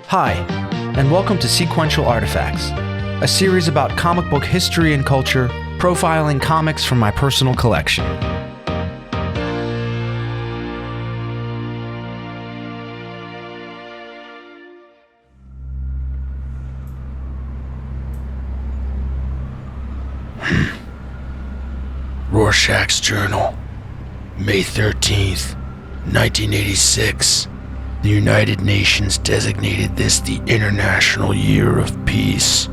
Hi, and welcome to Sequential Artifacts, a series about comic book history and culture, profiling comics from my personal collection. Rorschach's Journal, May 13th, 1986. The United Nations designated this the International Year of Peace.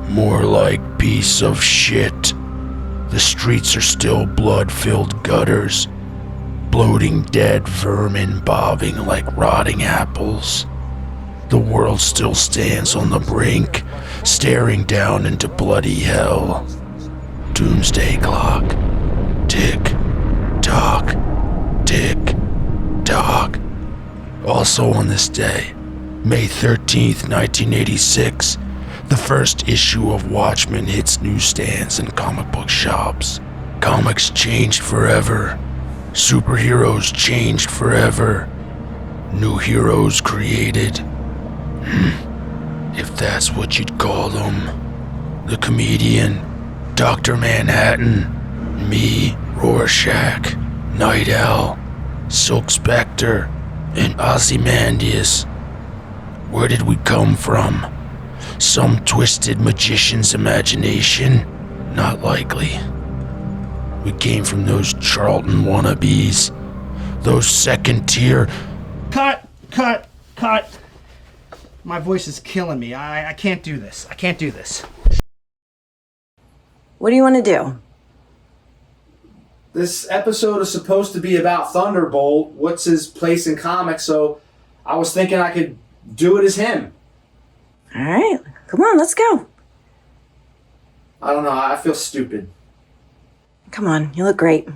More like piece of shit. The streets are still blood-filled gutters, bloating dead vermin bobbing like rotting apples. The world still stands on the brink, staring down into bloody hell. Doomsday clock. Tick, tock, tick, tock. Also on this day, May 13th, 1986, the first issue of Watchmen hits newsstands and comic book shops. Comics changed forever. Superheroes changed forever. New heroes created. If that's what you'd call them. The comedian, Dr. Manhattan, me, Rorschach, Night Owl, Silk Spectre, and Ozymandias. Where did we come from? Some twisted magician's imagination? Not likely. We came from those Charlton wannabes. Those second-tier... Cut! My voice is killing me. I can't do this. What do you want to do? This episode is supposed to be about Thunderbolt. What's his place in comics? So I was thinking I could do it as him. All right, come on, let's go. I don't know. I feel stupid. Come on, you look great.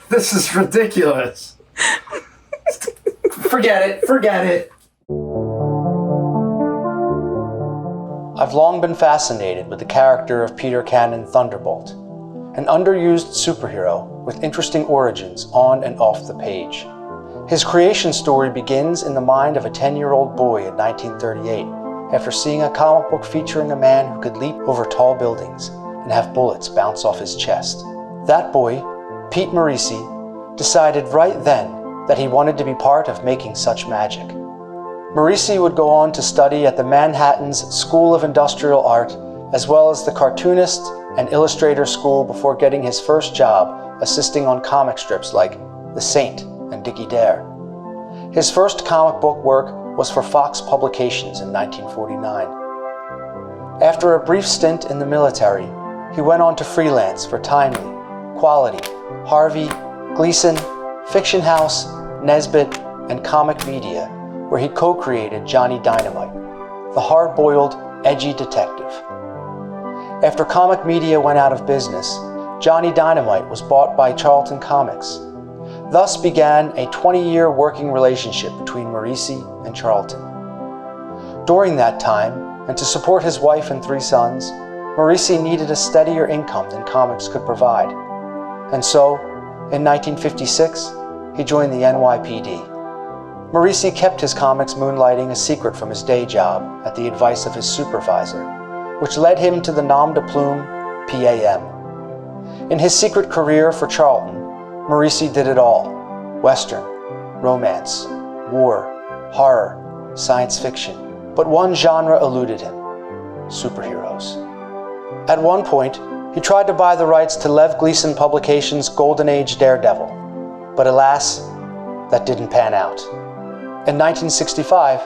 This is ridiculous. Forget it. I've long been fascinated with the character of Peter Cannon Thunderbolt, an underused superhero with interesting origins on and off the page. His creation story begins in the mind of a 10-year-old boy in 1938 after seeing a comic book featuring a man who could leap over tall buildings and have bullets bounce off his chest. That boy, Pete Morisi, decided right then that he wanted to be part of making such magic. Morisi would go on to study at the Manhattan's School of Industrial Art, as well as the Cartoonist and Illustrator School before getting his first job assisting on comic strips like The Saint and Dickie Dare. His first comic book work was for Fox Publications in 1949. After a brief stint in the military, he went on to freelance for Timely, Quality, Harvey, Gleason, Fiction House, Nesbit, and Comic Media, where he co-created Johnny Dynamite, the hard-boiled, edgy detective. After Comic Media went out of business, Johnny Dynamite was bought by Charlton Comics. Thus began a 20-year working relationship between Morisi and Charlton. During that time, and to support his wife and 3 sons, Morisi needed a steadier income than comics could provide. And so, in 1956, he joined the NYPD. Morisi kept his comics moonlighting a secret from his day job at the advice of his supervisor, which led him to the nom de plume PAM. In his secret career for Charlton, Morisi did it all: Western, romance, war, horror, science fiction. But one genre eluded him: superheroes. At one point, he tried to buy the rights to Lev Gleason Publications' Golden Age Daredevil, but alas, that didn't pan out. In 1965,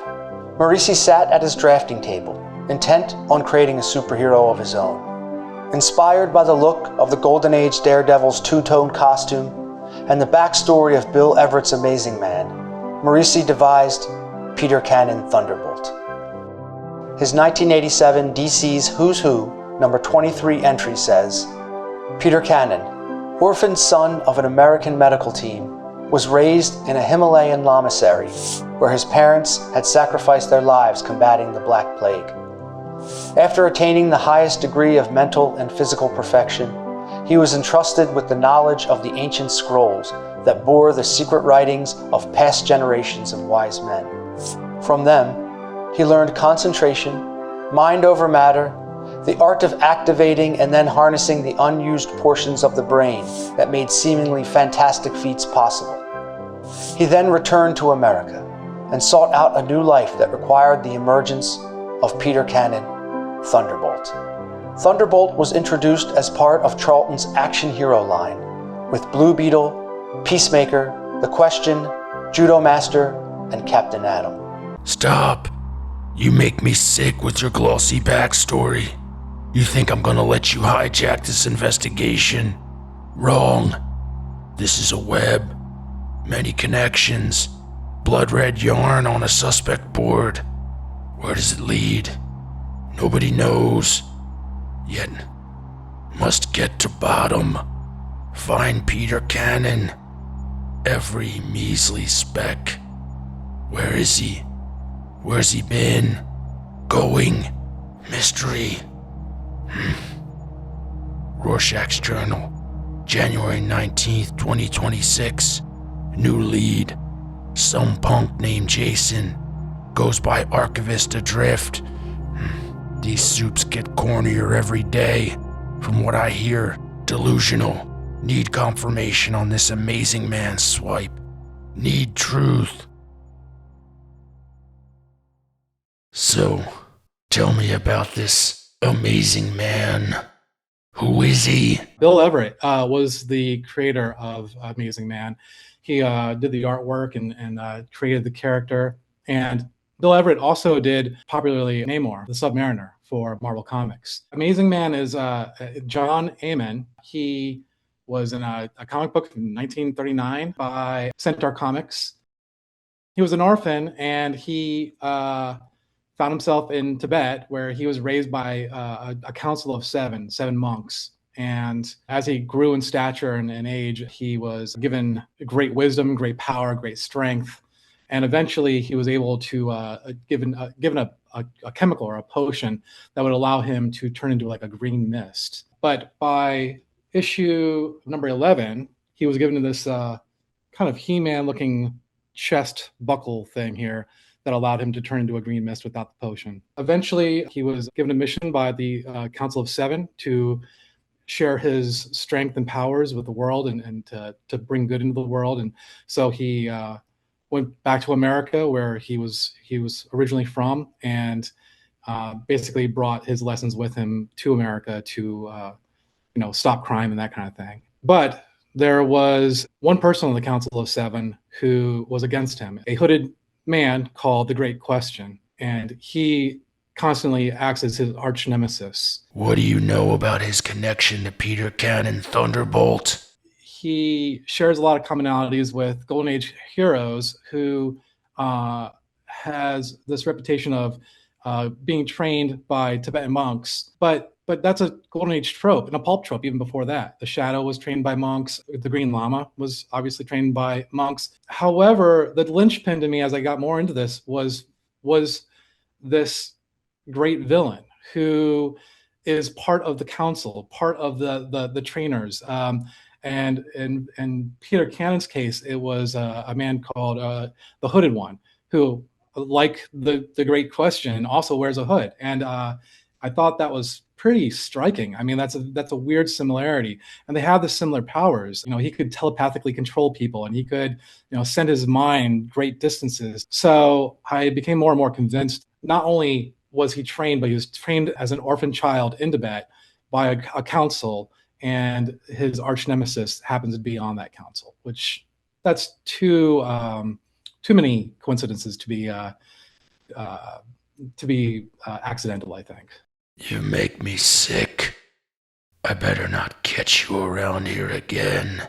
Morisi sat at his drafting table, intent on creating a superhero of his own. Inspired by the look of the Golden Age Daredevil's two-tone costume and the backstory of Bill Everett's Amazing Man, Morisi devised Peter Cannon Thunderbolt. His 1987 DC's Who's Who, number 23 entry says, Peter Cannon, orphaned son of an American medical team, was raised in a Himalayan lamasery where his parents had sacrificed their lives combating the Black Plague. After attaining the highest degree of mental and physical perfection, He was entrusted with the knowledge of the ancient scrolls that bore the secret writings of past generations of wise men. From them, he learned concentration, mind over matter, the art of activating and then harnessing the unused portions of the brain that made seemingly fantastic feats possible. He then returned to America and sought out a new life that required the emergence of Peter Cannon, Thunderbolt. Thunderbolt was introduced as part of Charlton's action hero line, with Blue Beetle, Peacemaker, The Question, Judo Master, and Captain Atom. Stop. You make me sick with your glossy backstory. You think I'm gonna let you hijack this investigation? Wrong. This is a web. Many connections. Blood red yarn on a suspect board. Where does it lead? Nobody knows. Yet, must get to bottom. Find Peter Cannon. Every measly speck. Where is he? Where's he been? Going? Mystery. Rorschach's Journal, January 19th, 2026. New lead. Some punk named Jason. Goes by Archivist Adrift. These soups get cornier every day. From what I hear, delusional. Need confirmation on this amazing man's swipe. Need truth. So, tell me about this amazing man. Who is he? Bill Everett was the creator of Amazing Man. He did the artwork and created the character. And Bill Everett also did popularly Namor, the Submariner, for Marvel Comics. Amazing Man is John Amen. He was in a comic book from 1939 by Centaur Comics. He was an orphan, and he found himself in Tibet, where he was raised by a council of seven monks. And as he grew in stature and in age, he was given great wisdom, great power, great strength. And eventually he was able to given a chemical or a potion that would allow him to turn into like a green mist. But by issue number 11, he was given this kind of He-Man looking chest buckle thing here that allowed him to turn into a green mist without the potion. Eventually, he was given a mission by the Council of Seven to share his strength and powers with the world and to bring good into the world. And so he went back to America, where he was originally from, and basically brought his lessons with him to America to stop crime and that kind of thing. But there was one person on the Council of Seven who was against him, a hooded man called the Great Question, and he constantly acts as his arch nemesis. What do you know about his connection to Peter Cannon, Thunderbolt? He shares a lot of commonalities with Golden Age heroes who has this reputation of being trained by Tibetan monks, but that's a Golden Age trope and a pulp trope even before that. The Shadow was trained by monks. The Green Lama was obviously trained by monks. However, the linchpin to me as I got more into this was this great villain who is part of the council, part of the trainers. And in Peter Cannon's case, it was a man called the Hooded One, who, like the Great Question, also wears a hood. And I thought that was pretty striking. I mean, that's a weird similarity. And they have the similar powers. He could telepathically control people, and he could, send his mind great distances. So I became more and more convinced. Not only was he trained, but he was trained as an orphan child in Tibet by a council, and his arch nemesis happens to be on that council. Which that's too many coincidences to be accidental, I think. You make me sick. I better not catch you around here again.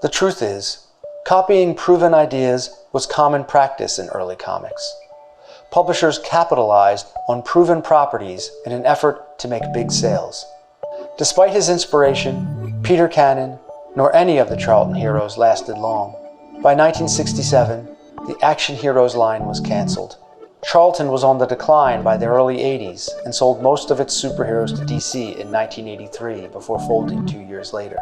The truth is, copying proven ideas was common practice in early comics. Publishers capitalized on proven properties in an effort to make big sales. Despite his inspiration, Peter Cannon, nor any of the Charlton heroes lasted long. By 1967, the Action Heroes line was canceled. Charlton was on the decline by the early 80s and sold most of its superheroes to DC in 1983 before folding 2 years later.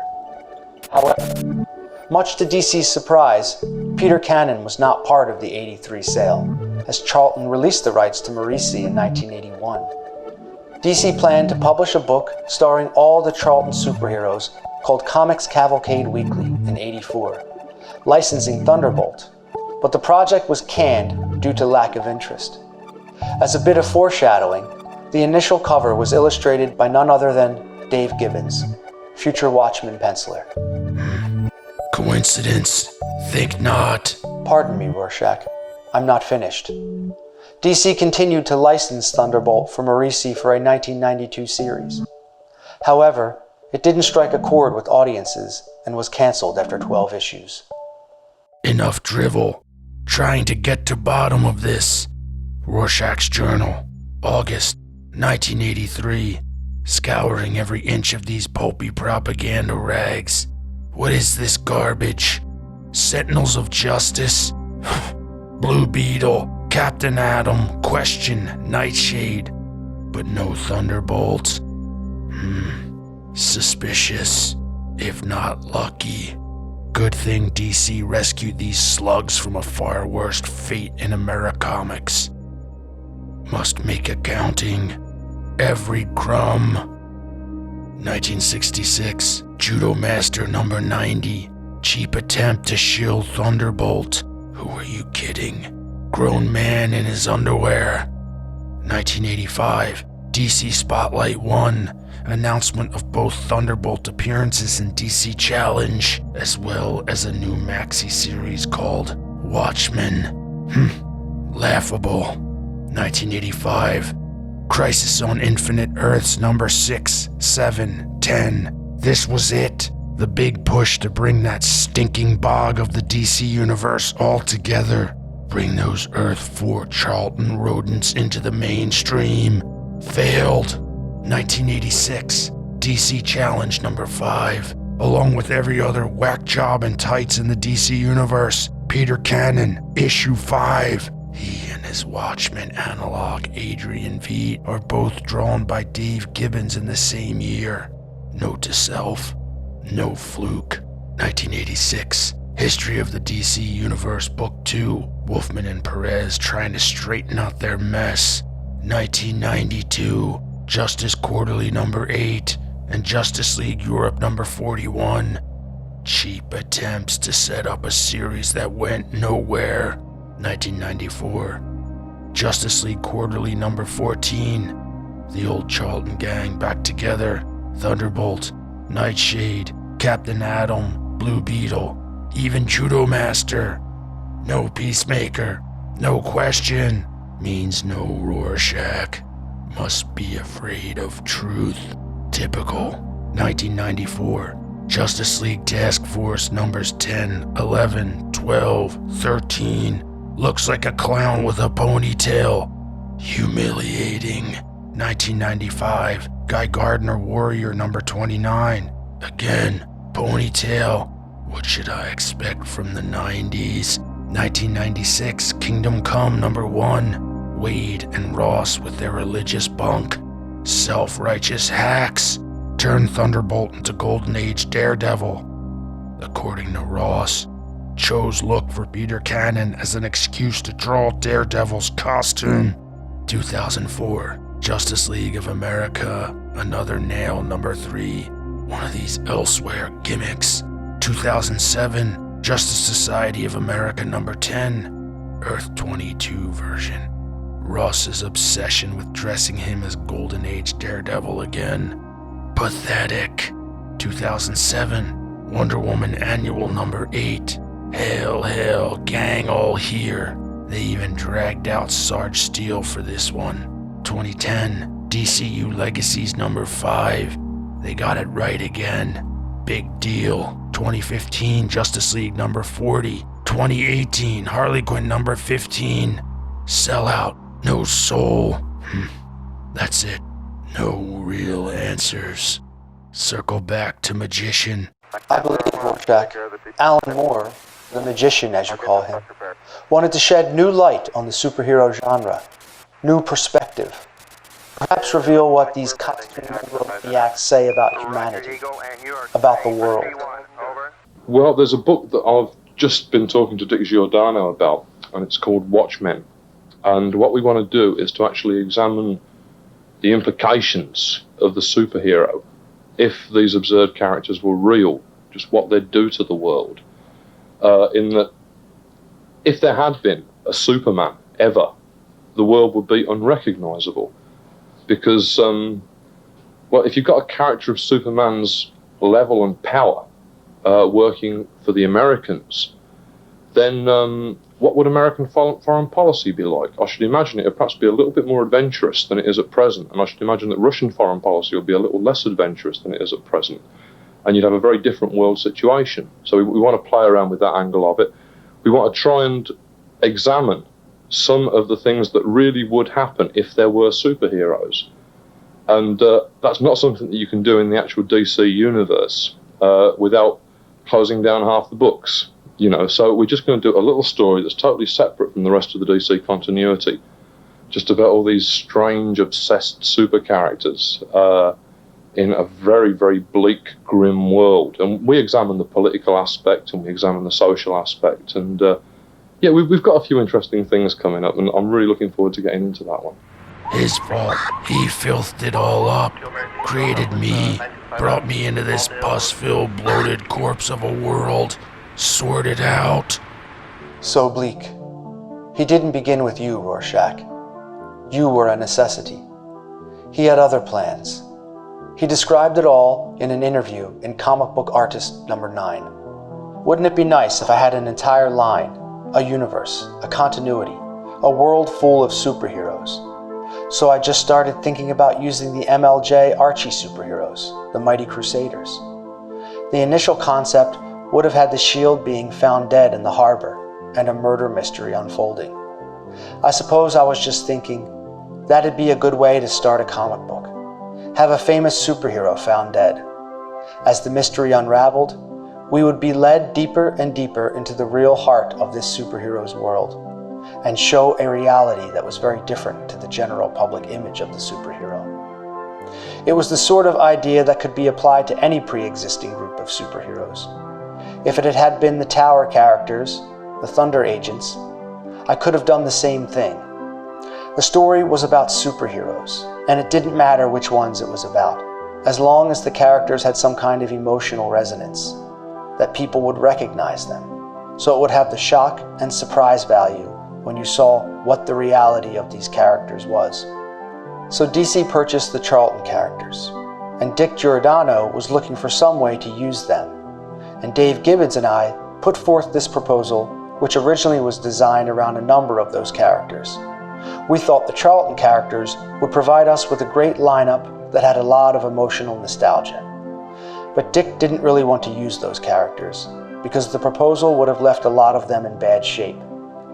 However, much to DC's surprise, Peter Cannon was not part of the 83 sale, as Charlton released the rights to Morrissey in 1981. DC planned to publish a book starring all the Charlton superheroes called Comics Cavalcade Weekly in '84, licensing Thunderbolt, but the project was canned due to lack of interest. As a bit of foreshadowing, the initial cover was illustrated by none other than Dave Gibbons, future Watchmen penciler. Coincidence? Think not. Pardon me, Rorschach. I'm not finished. DC continued to license Thunderbolt for Morrissey for a 1992 series. However, it didn't strike a chord with audiences and was canceled after 12 issues. Enough drivel. Trying to get to bottom of this. Rorschach's Journal, August 1983. Scouring every inch of these pulpy propaganda rags. What is this garbage? Sentinels of Justice? Blue Beetle, Captain Atom, Question, Nightshade. But no Thunderbolt. Suspicious, if not lucky. Good thing DC rescued these slugs from a far worse fate in Americomics. Must make accounting. Every crumb. 1966, Judo Master number 90. Cheap attempt to shill Thunderbolt. Who are you kidding? Grown man in his underwear. 1985, DC Spotlight 1. Announcement of both Thunderbolt appearances in DC Challenge, as well as a new maxi series called Watchmen. Laughable. 1985, Crisis on Infinite Earths number 6, 7, 10. This was it. The big push to bring that stinking bog of the DC universe all together. Bring those Earth 4 Charlton rodents into the mainstream. Failed. 1986, DC Challenge number 5. Along with every other whack job and tights in the DC universe, Peter Cannon, issue 5. He and his Watchmen analog Adrian Veidt are both drawn by Dave Gibbons in the same year. Note to self, no fluke. 1986, History of the DC Universe Book 2, Wolfman and Perez trying to straighten out their mess. 1992, Justice Quarterly number 8, and Justice League Europe number 41. Cheap attempts to set up a series that went nowhere. 1994, Justice League Quarterly number 14. The old Charlton gang back together. Thunderbolt, Nightshade, Captain Atom, Blue Beetle, even Judo Master. No Peacemaker, no Question, means no Rorschach. Must be afraid of truth. Typical. 1994. Justice League Task Force numbers 10, 11, 12, 13. Looks like a clown with a ponytail. Humiliating. 1995. Guy Gardner Warrior number 29. Again, ponytail. What should I expect from the 90s? 1996. Kingdom Come number 1. Wade and Ross with their religious bunk. Self-righteous hacks turn Thunderbolt into Golden Age Daredevil. According to Ross, Cho's look for Peter Cannon as an excuse to draw Daredevil's costume. 2004, Justice League of America, Another Nail number 3. One of these elsewhere gimmicks. 2007, Justice Society of America number 10, Earth 22 version. Ross's obsession with dressing him as Golden Age Daredevil again. Pathetic. 2007, Wonder Woman Annual number 8. Hail, gang all here. They even dragged out Sarge Steel for this one. 2010, DCU Legacies number 5. They got it right again. Big deal. 2015, Justice League number 40. 2018, Harley Quinn number 15. Sellout. No soul. That's it. No real answers. Circle back to Magician. I believe Rorschach, Alan Moore, the Magician as you call him, wanted to shed new light on the superhero genre, new perspective, perhaps reveal what these costume acts say about humanity, about the world. Well, there's a book that I've just been talking to Dick Giordano about, and it's called Watchmen. And what we want to do is to actually examine the implications of the superhero if these absurd characters were real, just what they'd do to the world. In that, if there had been a Superman ever, the world would be unrecognisable. Because, well, if you've got a character of Superman's level and power working for the Americans, then what would American foreign policy be like? I should imagine it would perhaps be a little bit more adventurous than it is at present, and I should imagine that Russian foreign policy would be a little less adventurous than it is at present, and you'd have a very different world situation. So we want to play around with that angle of it. We want to try and examine some of the things that really would happen if there were superheroes. And that's not something that you can do in the actual DC universe without closing down half the books. You know, so we're just going to do a little story that's totally separate from the rest of the DC continuity, just about all these strange, obsessed super characters in a very, very bleak, grim world. And we examine the political aspect and we examine the social aspect. And yeah, we've got a few interesting things coming up, and I'm really looking forward to getting into that one. His fault. He filthed it all up, created me, brought me into this pus-filled, bloated corpse of a world. Sort it out. So bleak. He didn't begin with you, Rorschach. You were a necessity. He had other plans. He described it all in an interview in Comic Book Artist number 9. Wouldn't it be nice if I had an entire line, a universe, a continuity, a world full of superheroes? So I just started thinking about using the MLJ Archie superheroes, the Mighty Crusaders. The initial concept would have had the Shield being found dead in the harbor and a murder mystery unfolding. I suppose I was just thinking that'd be a good way to start a comic book. Have a famous superhero found dead. As the mystery unraveled, we would be led deeper and deeper into the real heart of this superhero's world and show a reality that was very different to the general public image of the superhero. It was the sort of idea that could be applied to any pre-existing group of superheroes. If it had been the Tower characters, the Thunder Agents, I could have done the same thing. The story was about superheroes, and it didn't matter which ones it was about, as long as the characters had some kind of emotional resonance, that people would recognize them, so it would have the shock and surprise value when you saw what the reality of these characters was. So DC purchased the Charlton characters, and Dick Giordano was looking for some way to use them. And Dave Gibbons and I put forth this proposal, which originally was designed around a number of those characters. We thought the Charlton characters would provide us with a great lineup that had a lot of emotional nostalgia. But Dick didn't really want to use those characters, because the proposal would have left a lot of them in bad shape,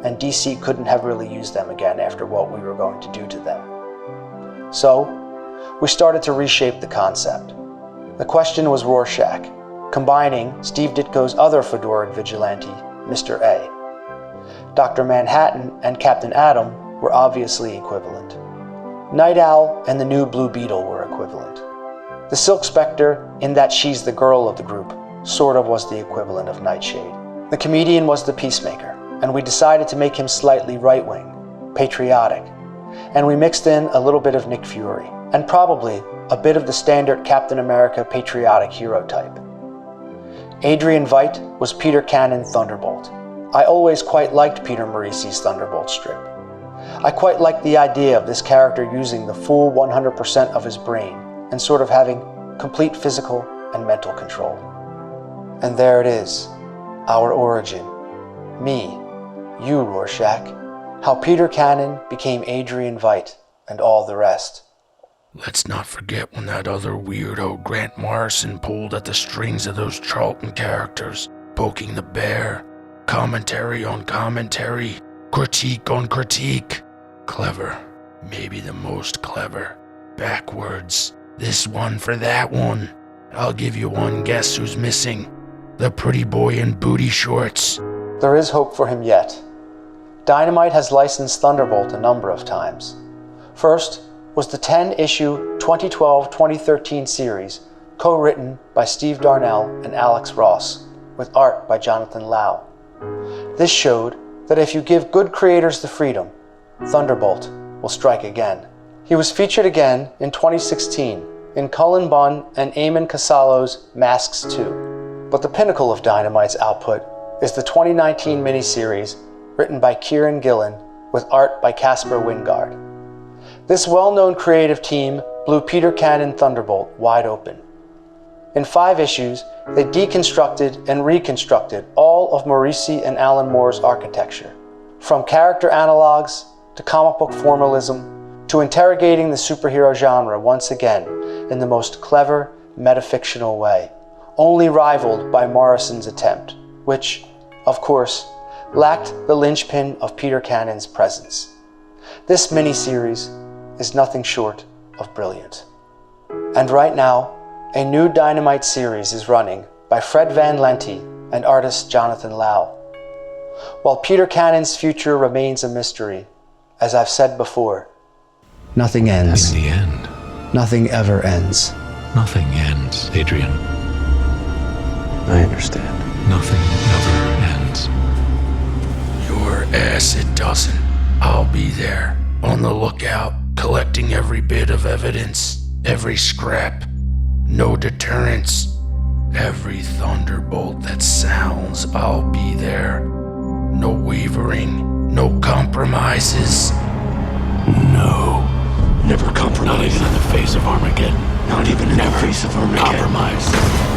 and DC couldn't have really used them again after what we were going to do to them. So, we started to reshape the concept. The question was Rorschach, combining Steve Ditko's other fedored vigilante, Mr. A. Dr. Manhattan and Captain Atom were obviously equivalent. Night Owl and the new Blue Beetle were equivalent. The Silk Spectre, in that she's the girl of the group, sort of was the equivalent of Nightshade. The comedian was the Peacemaker, and we decided to make him slightly right-wing, patriotic, and we mixed in a little bit of Nick Fury, and probably a bit of the standard Captain America patriotic hero type. Adrian Veidt was Peter Cannon Thunderbolt. I always quite liked Peter Morisi's Thunderbolt strip. I quite liked the idea of this character using the full 100% of his brain and sort of having complete physical and mental control. And there it is, our origin. Me, you, Rorschach, how Peter Cannon became Adrian Veidt and all the rest. Let's not forget when that other weirdo Grant Morrison pulled at the strings of those Charlton characters, poking the bear, commentary on commentary, critique on critique. Clever, maybe the most clever. Backwards, this one for that one. I'll give you one guess who's missing. The pretty boy in booty shorts. There is hope for him yet. Dynamite has licensed Thunderbolt a number of times. First was the 10-issue 2012-2013 series, co-written by Steve Darnell and Alex Ross, with art by Jonathan Lau. This showed that if you give good creators the freedom, Thunderbolt will strike again. He was featured again in 2016 in Cullen Bunn and Eamon Casalo's Masks 2. But the pinnacle of Dynamite's output is the 2019 miniseries written by Kieran Gillen with art by Casper Wingard. This well-known creative team blew Peter Cannon Thunderbolt wide open. In 5 issues, they deconstructed and reconstructed all of Maurici and Alan Moore's architecture, from character analogs to comic book formalism to interrogating the superhero genre once again in the most clever, metafictional way, only rivaled by Morrison's attempt, which, of course, lacked the linchpin of Peter Cannon's presence. This miniseries is nothing short of brilliant. And right now, a new Dynamite series is running by Fred Van Lente and artist Jonathan Lau. While Peter Cannon's future remains a mystery, as I've said before, nothing ends. In the end, Nothing ever ends. nothing ends, Adrian. I understand. Nothing ever ends. Your ass it doesn't. I'll be there, on the lookout, collecting every bit of evidence, every scrap. No deterrence. Every thunderbolt that sounds, I'll be there. No wavering, no compromises. No. Never compromise. Not even in the face of Armageddon. Not even in the face of Armageddon. Compromise.